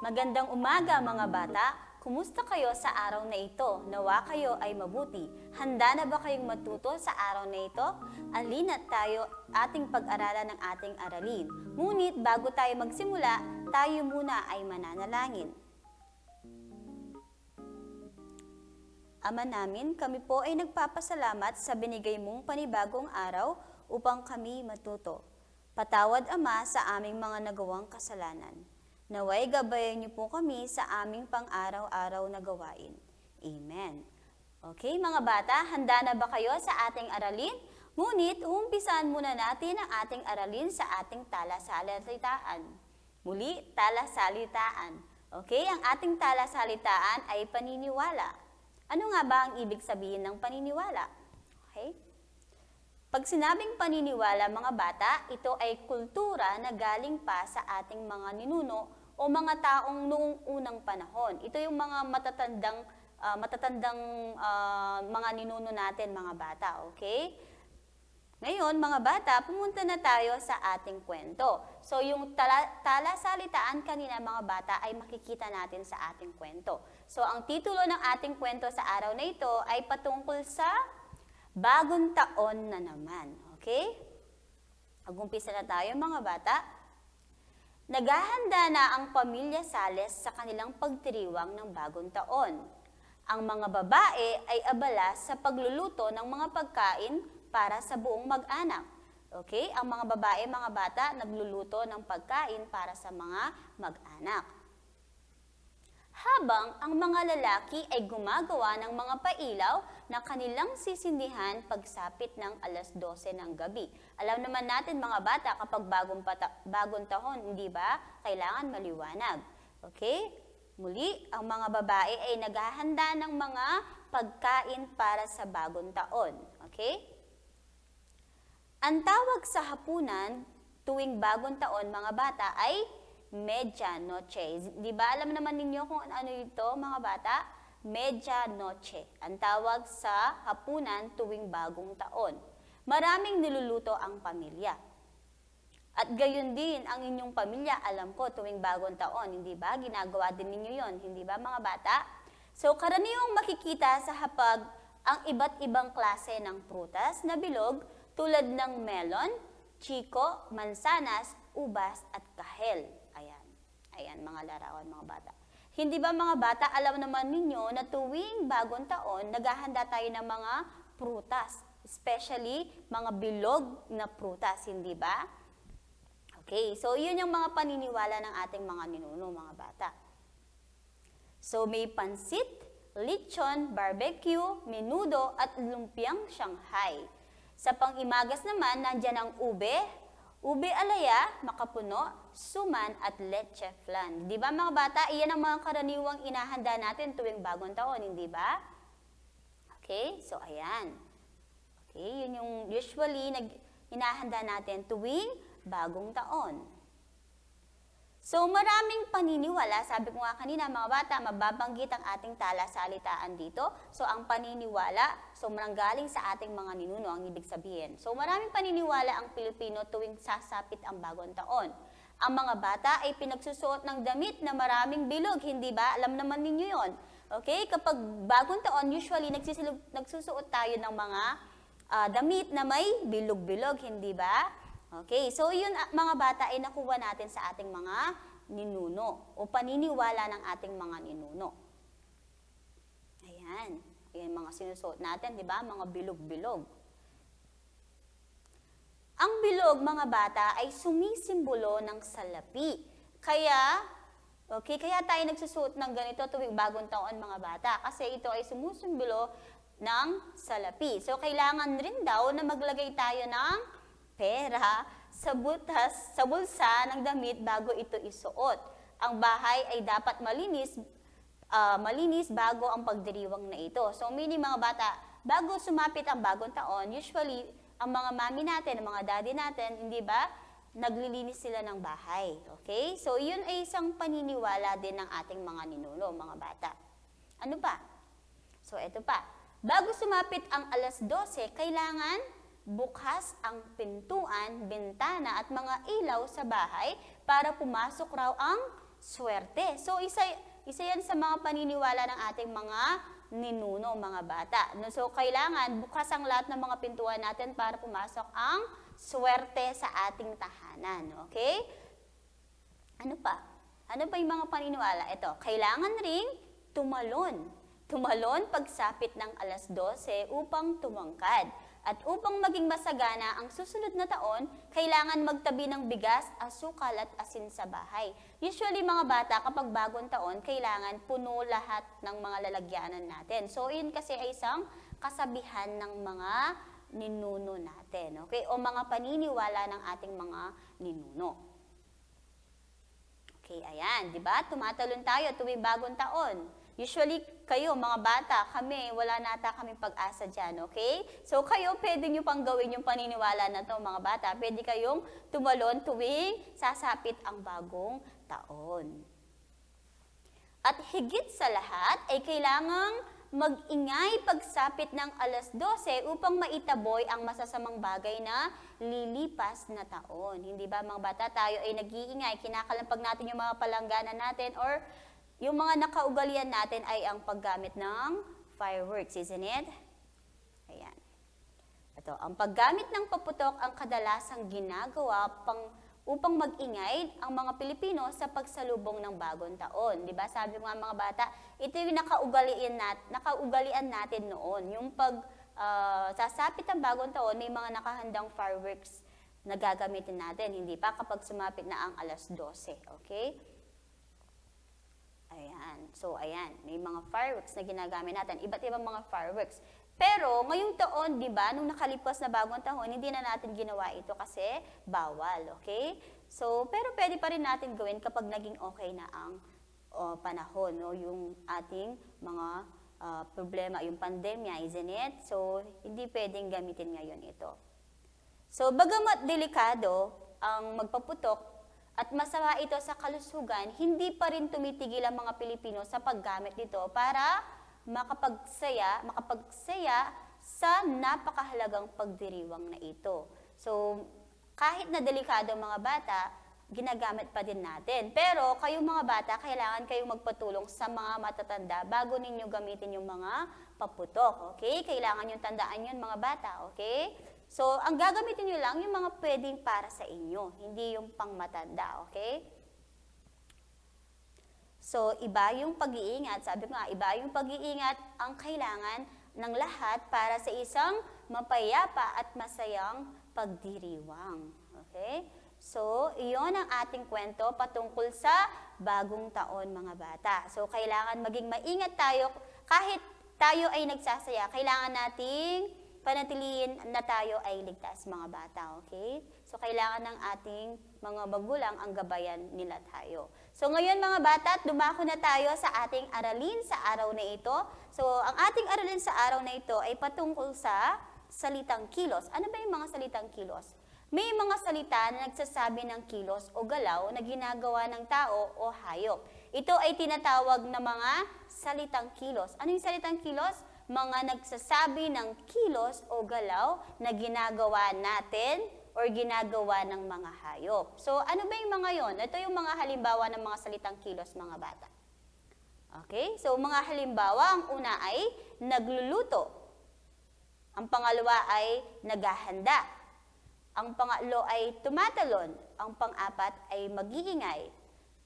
Magandang umaga mga bata! Kumusta kayo sa araw na ito? Nawa kayo ay mabuti. Handa na ba kayong matuto sa araw na ito? Alina't tayo ating pag-aralan ng ating aralin. Ngunit bago tayo magsimula, tayo muna ay mananalangin. Ama namin, kami po ay nagpapasalamat sa binigay mong panibagong araw upang kami matuto. Patawad, Ama, sa aming mga nagawang kasalanan. Naway gabayan niyo po kami sa aming pang-araw-araw na gawain. Amen. Okay, mga bata, handa na ba kayo sa ating aralin? Ngunit, umpisahan muna natin ang ating aralin sa ating talasalitaan. Muli, talasalitaan. Okay, ang ating talasalitaan ay paniniwala. Ano nga ba ang ibig sabihin ng paniniwala? Okay? Pag sinabing paniniwala, mga bata, ito ay kultura na galing pa sa ating mga ninuno o mga taong noong unang panahon. Ito yung mga matatandang mga ninuno natin, mga bata, okay? Ngayon, mga bata, pumunta na tayo sa ating kwento. So, yung talasalitaan kanina, mga bata, ay makikita natin sa ating kwento. So, ang titulo ng ating kwento sa araw na ito ay patungkol sa bagong taon na naman. Okay? Mag-umpisa na tayo, mga bata. Naghahanda na ang pamilya Sales sa kanilang pagdiriwang ng bagong taon. Ang mga babae ay abala sa pagluluto ng mga pagkain para sa buong mag-anak. Okay? Ang mga babae, mga bata, nagluluto ng pagkain para sa mga mag-anak. Habang ang mga lalaki ay gumagawa ng mga pailaw na kanilang sisindihan pagsapit ng alas 12 ng gabi. Alam naman natin, mga bata, kapag bagong taon, hindi ba, kailangan maliwanag. Okay? Muli, ang mga babae ay naghahanda ng mga pagkain para sa bagong taon. Okay? Ang tawag sa hapunan tuwing bagong taon, mga bata, ay medianoche. Di ba alam naman ninyo kung ano ito, mga bata? Medianoche. Ang tawag sa hapunan tuwing bagong taon. Maraming niluluto ang pamilya. At gayon din ang inyong pamilya, alam ko, tuwing bagong taon, hindi ba? Ginagawa din ninyo yon, hindi ba, mga bata? So, karaniwang makikita sa hapag ang iba't ibang klase ng prutas na bilog tulad ng melon, chiko, mansanas, ubas at kahel. Ayan, mga larawan, mga bata. Hindi ba, mga bata, alam naman ninyo na tuwing bagong taon, naghahanda tayo ng mga prutas. Especially, mga bilog na prutas, hindi ba? Okay, so yun yung mga paniniwala ng ating mga ninuno, mga bata. So, may pansit, lechon, barbecue, menudo, at lumpiang Shanghai. Sa pang-imagas naman, nandyan ang ube alaya, makapuno, suman, at leche flan. Di ba, mga bata, iyan ang mga karaniwang inahanda natin tuwing bagong taon, hindi ba? Okay, so ayan. Okay, yun yung usually inahanda natin tuwing bagong taon. So, maraming paniniwala. Sabi ko nga kanina, mga bata, mababanggit ang ating talasalitaan dito. So, ang paniniwala, so maranggaling sa ating mga ninuno, ang ibig sabihin. So, maraming paniniwala ang Pilipino tuwing sasapit ang bagong taon. Ang mga bata ay pinagsusuot ng damit na maraming bilog, hindi ba? Alam naman ninyo yon. Okay? Kapag bagong taon, usually nagsusuot tayo ng mga damit na may bilog-bilog, hindi ba? Okay, so yun, mga bata, ay nakuha natin sa ating mga ninuno o paniniwala ng ating mga ninuno. Ayan, yung mga sinusuot natin, di ba? Mga bilog-bilog. Ang bilog, mga bata, ay sumisimbolo ng salapi. Kaya tayo nagsusuot ng ganito tuwing bagong taon, mga bata, kasi ito ay sumusimbolo ng salapi. So, kailangan rin daw na maglagay tayo ng pera sa bulsa ng damit bago ito isuot. Ang bahay ay dapat malinis bago ang pagdiriwang na ito. So, meaning, mga bata, bago sumapit ang bagong taon, usually, ang mga mami natin, ang mga daddy natin, hindi ba, naglilinis sila ng bahay. Okay? So, yun ay isang paniniwala din ng ating mga ninuno, mga bata. Ano pa? So, eto pa. Bago sumapit ang alas 12, kailangan bukas ang pintuan, bintana at mga ilaw sa bahay para pumasok raw ang swerte. So isa yan sa mga paniniwala ng ating mga ninuno, mga bata. No, so kailangan bukas ang lahat ng mga pintuan natin para pumasok ang swerte sa ating tahanan. Okay? Ano pa? Ano pa yung mga paniniwala? Ito, kailangan ring tumalon. Tumalon pagsapit ng alas 12 upang tumangkad. At upang maging masagana ang susunod na taon, kailangan magtabi ng bigas, asukal at asin sa bahay. Usually mga bata, kapag bagong taon, kailangan puno lahat ng mga lalagyanan natin. So yun kasi ay isang kasabihan ng mga ninuno natin. Okay? O mga paniniwala ng ating mga ninuno. Okay, ayan, di ba? Tumatalon tayo tuwing bagong taon. Usually, kayo, mga bata, kami, wala nata kaming pag-asa dyan, okay? So, kayo, pwede nyo pang gawin yung paniniwala na to, mga bata. Pwede kayong tumalon tuwing sasapit ang bagong taon. At higit sa lahat, ay kailangang mag-ingay pagsapit ng alas 12 upang maitaboy ang masasamang bagay na lilipas na taon. Hindi ba, mga bata, tayo ay nag-iingay, kinakalampag natin yung mga palanggana natin or yung mga nakaugalian natin ay ang paggamit ng fireworks, isn't it? Ayan. Ito, ang paggamit ng paputok ang kadalasang ginagawa upang mag-ingay ang mga Pilipino sa pagsalubong ng bagong taon. Di ba? Sabi ko nga mga bata, ito yung nakaugalian natin noon. Yung sasapit ang bagong taon, may mga nakahandang fireworks na gagamitin natin. Hindi pa kapag sumapit na ang alas 12. Okay? Ayan. So, ayan. May mga fireworks na ginagamit natin. Iba't ibang mga fireworks. Pero, ngayong taon, di ba, nung nakalipas na bagong taon, hindi na natin ginawa ito kasi bawal. Okay? So, pero pwede pa rin natin gawin kapag naging okay na ang panahon, no? Yung ating mga problema, yung pandemya, isn't it? So, hindi pwedeng gamitin ngayon ito. So, bagamat delikado ang magpaputok, at masama ito sa kalusugan, hindi pa rin tumitigil ang mga Pilipino sa paggamit nito para makapagsaya sa napakahalagang pagdiriwang na ito. So, kahit na delikado mga bata, ginagamit pa din natin. Pero kayong mga bata, kailangan kayong magpatulong sa mga matatanda bago ninyo gamitin yung mga paputok. Okay? Kailangan yung tandaan yun mga bata. Okay? So, ang gagamitin nyo lang yung mga pwedeng para sa inyo, hindi yung pangmatanda, okay? So, iba yung pag-iingat. Sabi ko nga, iba yung pag-iingat ang kailangan ng lahat para sa isang mapayapa at masayang pagdiriwang. Okay? So, iyon ang ating kwento patungkol sa bagong taon, mga bata. So, kailangan maging maingat tayo. Kahit tayo ay nagsasaya, kailangan nating panatiliin na tayo ay ligtas, mga bata, okay? So, kailangan ng ating mga magulang ang gabayan nila tayo. So, ngayon mga bata, dumako na tayo sa ating aralin sa araw na ito. So, ang ating aralin sa araw na ito ay patungkol sa salitang kilos. Ano ba yung mga salitang kilos? May mga salita na nagsasabi ng kilos o galaw na ginagawa ng tao o hayop. Ito ay tinatawag na mga salitang kilos. Ano yung salitang kilos? Mga nagsasabi ng kilos o galaw na ginagawa natin or ginagawa ng mga hayop. So, ano ba yung mga yon? Ito yung mga halimbawa ng mga salitang kilos, mga bata. Okay? So, mga halimbawa, ang una ay nagluluto. Ang pangalawa ay naghahanda. Ang pangatlo ay tumatalon. Ang pang-apat ay mag-iingay.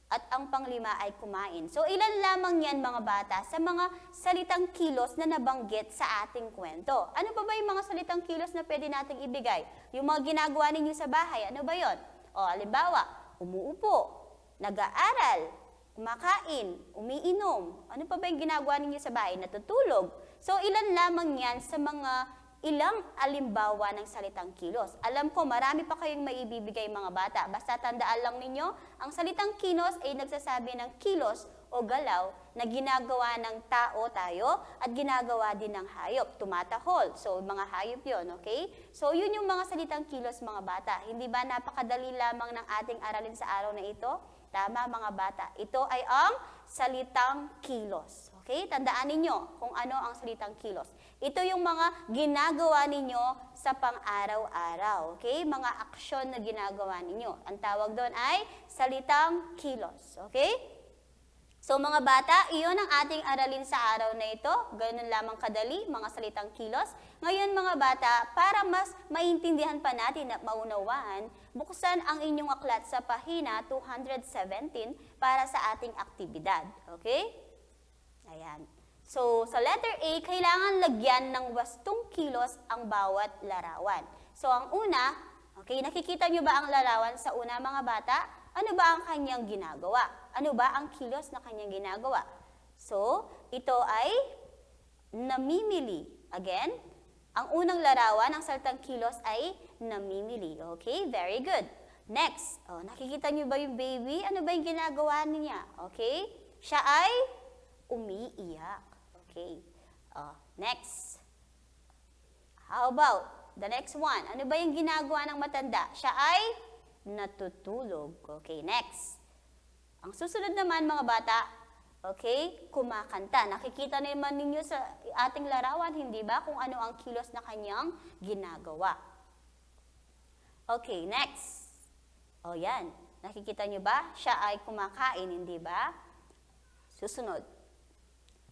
At ang panglima ay kumain. So, ilan lamang yan mga bata sa mga salitang kilos na nabanggit sa ating kwento. Ano pa ba yung mga salitang kilos na pwede nating ibigay? Yung mga ginagawa ninyo sa bahay, ano ba yon? O, halimbawa, umuupo, nag-aaral, kumakain, umiinom. Ano pa ba yung ginagawa ninyo sa bahay? Natutulog. So, ilan lamang yan sa mga ilang alimbawa ng salitang kilos. Alam ko, marami pa kayong maibibigay mga bata. Basta tandaan lang ninyo, ang salitang kilos ay nagsasabi ng kilos o galaw na ginagawa ng tao tayo at ginagawa din ng hayop. Tumatahol. So, mga hayop yon, okay? So, yun yung mga salitang kilos mga bata. Hindi ba napakadali lamang ng ating aralin sa araw na ito? Tama mga bata. Ito ay ang salitang kilos. Okay? Tandaan ninyo kung ano ang salitang kilos. Ito yung mga ginagawa ninyo sa pang-araw-araw. Okay? Mga aksyon na ginagawa ninyo. Ang tawag doon ay salitang kilos. Okay? So mga bata, iyon ang ating aralin sa araw na ito. Ganun lamang kadali, mga salitang kilos. Ngayon mga bata, para mas maintindihan pa natin at maunawaan, buksan ang inyong aklat sa pahina 217 para sa ating aktibidad. Okay? Ayan. So sa letter A, kailangan lagyan ng wastong kilos ang bawat larawan. So ang una, okay, nakikita nyo ba ang larawan sa una mga bata? Ano ba ang kanyang ginagawa? Ano ba ang kilos na kanyang ginagawa? So, ito ay namimili. Again, ang unang larawan, ang salitang kilos ay namimili. Okay, very good. Next, nakikita niyo ba yung baby? Ano ba yung ginagawa niya? Okay, siya ay umiiyak. Okay, next. How about the next one? Ano ba yung ginagawa ng matanda? Siya ay natutulog. Okay, next. Ang susunod naman mga bata, okay, kumakanta. Nakikita naman ninyo sa ating larawan, hindi ba, kung ano ang kilos na kanyang ginagawa. Okay, next. O yan, nakikita nyo ba? Siya ay kumakain, hindi ba? Susunod.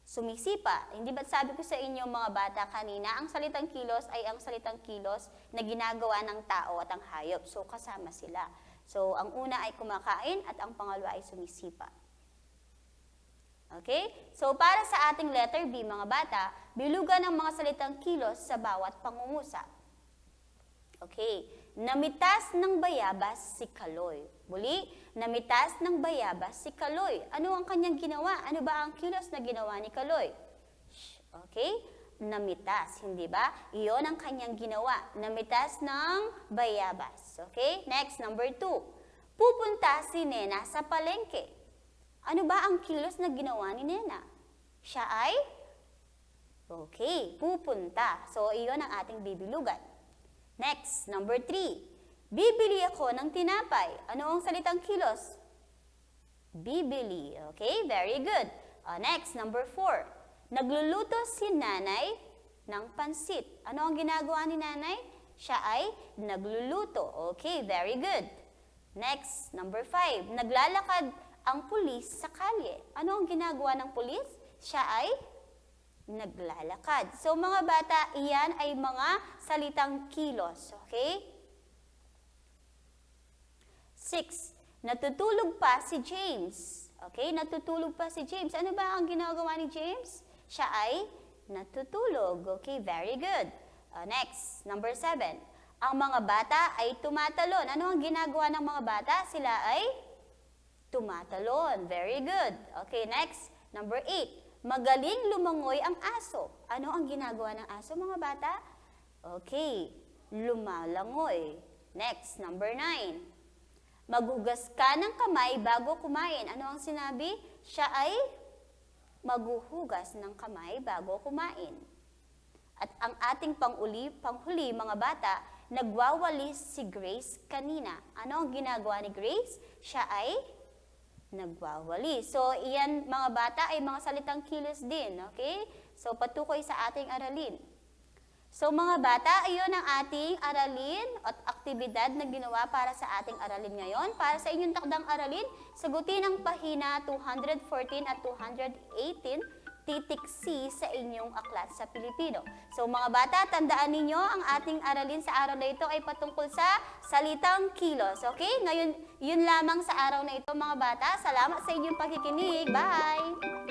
Sumisipa. Hindi ba sabi ko sa inyo mga bata kanina, ang salitang kilos ay ang salitang kilos na ginagawa ng tao at ang hayop. So, kasama sila. So, ang una ay kumakain at ang pangalawa ay sumisipa. Okay? So, para sa ating letter B mga bata, bilugan ang mga salitang kilos sa bawat pangungusap. Okay. Namitas ng bayabas si Kaloy. Muli, namitas ng bayabas si Kaloy. Ano ang kanyang ginawa? Ano ba ang kilos na ginawa ni Kaloy? Okay? Namitas, hindi ba? Iyon ang kanyang ginawa. Namitas ng bayabas. Okay? Next, number 2. Pupunta si Nena sa palengke. Ano ba ang kilos na ginawa ni Nena? Siya ay? Okay, pupunta. So, iyon ang ating bibilugan. Next, number 3. Bibili ako ng tinapay. Ano ang salitang kilos? Bibili. Okay, very good. Next, number 4. Nagluluto si nanay ng pansit. Ano ang ginagawa ni nanay? Siya ay nagluluto. Okay, very good. Next, number 5. Naglalakad ang pulis sa kalye. Ano ang ginagawa ng pulis? Siya ay naglalakad. So mga bata, iyan ay mga salitang kilos. Okay? 6. Natutulog pa si James. Okay? Natutulog pa si James. Ano ba ang ginagawa ni James? Siya ay natutulog. Okay? Very good. Next, number 7. Ang mga bata ay tumatalon. Ano ang ginagawa ng mga bata? Sila ay tumatalon. Very good. Okay, next, number 8. Magaling lumangoy ang aso. Ano ang ginagawa ng aso, mga bata? Okay, lumalangoy. Next, number 9. Maghugas ka ng kamay bago kumain. Ano ang sinabi? Siya ay maghuhugas ng kamay bago kumain. At ang ating panghuli, mga bata, nagwawalis si Grace kanina. Ano ang ginagawa ni Grace? Siya ay nagwawalis. So, iyan mga bata ay mga salitang kilos din. Okay? So, patukoy sa ating aralin. So, mga bata, iyon ang ating aralin at aktibidad na ginawa para sa ating aralin ngayon. Para sa inyong takdang aralin, sagutin ang pahina 214 at 218, titik C sa inyong aklat sa Pilipino. So mga bata, tandaan ninyo, ang ating aralin sa araw na ito ay patungkol sa salitang kilos. Okay? Ngayon, yun lamang sa araw na ito mga bata. Salamat sa inyong pakikinig. Bye!